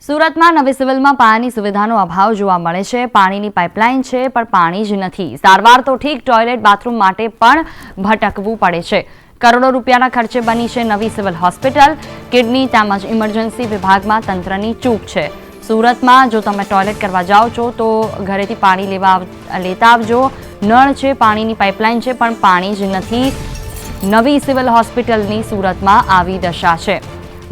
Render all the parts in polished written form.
સુરતમાં નવી સિવિલમાં પાણીની સુવિધાનો અભાવ જોવા મળે છે। પાણીની પાઇપલાઇન છે પણ પાણી જ નથી। સારવાર તો ઠીક, ટોયલેટ બાથરૂમ માટે પણ ભટકવું પડે છે। કરોડો રૂપિયાના ખર્ચે બની છે નવી સિવિલ હોસ્પિટલ। કિડની તેમજ ઇમરજન્સી વિભાગમાં તંત્રની ચૂક છે। સુરતમાં જો તમે ટોયલેટ કરવા જાઓ છો તો ઘરેથી પાણી લેતા આવજો। નળ છે, પાણીની પાઇપલાઇન છે પણ પાણી જ નથી। નવી સિવિલ હોસ્પિટલની સુરતમાં આવી દશા છે।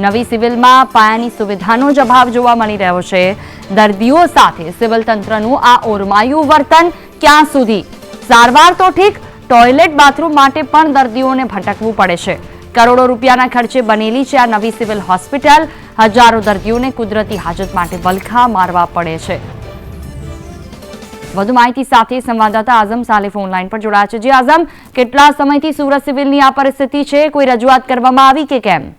નવી સિવિલમાં પાયાની સુવિધાનો જ અભાવ જોવા મળી રહ્યો છે। દર્દીઓ સાથે સિવિલ તંત્રનું આ ઓરમાયું વર્તન ક્યાં સુધી? સારવાર તો ઠીક, ટોયલેટ બાથરૂમ માટે પણ દર્દીઓને ભટકવું પડે છે। કરોડો રૂપિયાના ખર્ચે બનેલી છે આ નવી સિવિલ હોસ્પિટલ। હજારો દર્દીઓને કુદરતી હાજત માટે વલખા મારવા પડે છે। વધુ માહિતી સાથે સંવાદદાતા આઝમ સાલે ફોન લાઈન પર જોડાયા છે। જી આઝમ, કેટલા સમયથી સુરત સિવિલની આ પરિસ્થિતિ છે? કોઈ રજૂઆત કરવામાં આવી કે કેમ?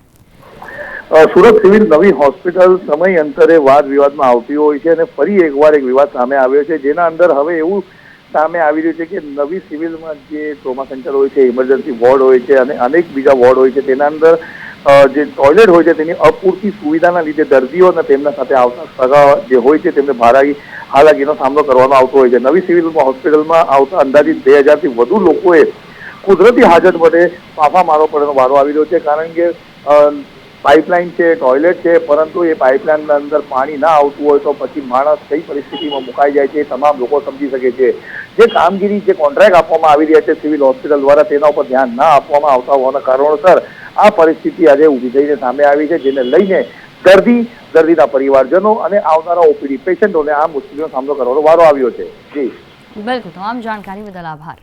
સુરત સિવિલ નવી હોસ્પિટલ સમય અંતરે વાદ વિવાદમાં આવતી હોય છે અને ફરી એકવાર એક વિવાદ સામે આવ્યો છે, જેના અંદર હવે એવું સામે આવી રહ્યું છે કે નવી સિવિલમાં જે ટ્રોમા સેન્ટર હોય છે, ઇમરજન્સી વોર્ડ હોય છે અને અનેક બીજા વોર્ડ હોય છે, તેના અંદર જે ટોયલેટ હોય છે તેની અપૂરતી સુવિધાના લીધે દર્દીઓ અને તેમના સાથે આવતા સગા જે હોય છે તેમને હાલાકીનો સામનો કરવાનો આવતો હોય છે। નવી સિવિલ હોસ્પિટલમાં આવતા અંદાજિત 2000 થી વધુ લોકોએ કુદરતી હાજત માટે ફાંફા મારવો પડવાનો વારો આવી રહ્યો છે, કારણ કે પાઇપલાઇન છે, ટોયલેટ છે, પરંતુ એ પાઇપલાઇનના અંદર પાણી ના આવતું હોય તો પછી માણસ કઈ પરિસ્થિતિમાં મુકાઈ જાય છે એ તમામ લોકો સમજી શકે છે। જે કામગીરી, જે કોન્ટ્રાક્ટ આપવામાં આવી રહ્યા છે સિવિલ હોસ્પિટલ દ્વારા, તેના ઉપર ધ્યાન ના આપવામાં આવતા હોવાના કારણોસર આ પરિસ્થિતિ આજે ઊભી થઈને સામે આવી છે, જેને લઈને દર્દીના પરિવારજનો અને આવનારા ઓપીડી પેશન્ટોને આ મુશ્કેલીનો સામનો કરવાનો વારો આવ્યો છે। જી બિલકુલ, તમામ જાણકારી બદલ આભાર।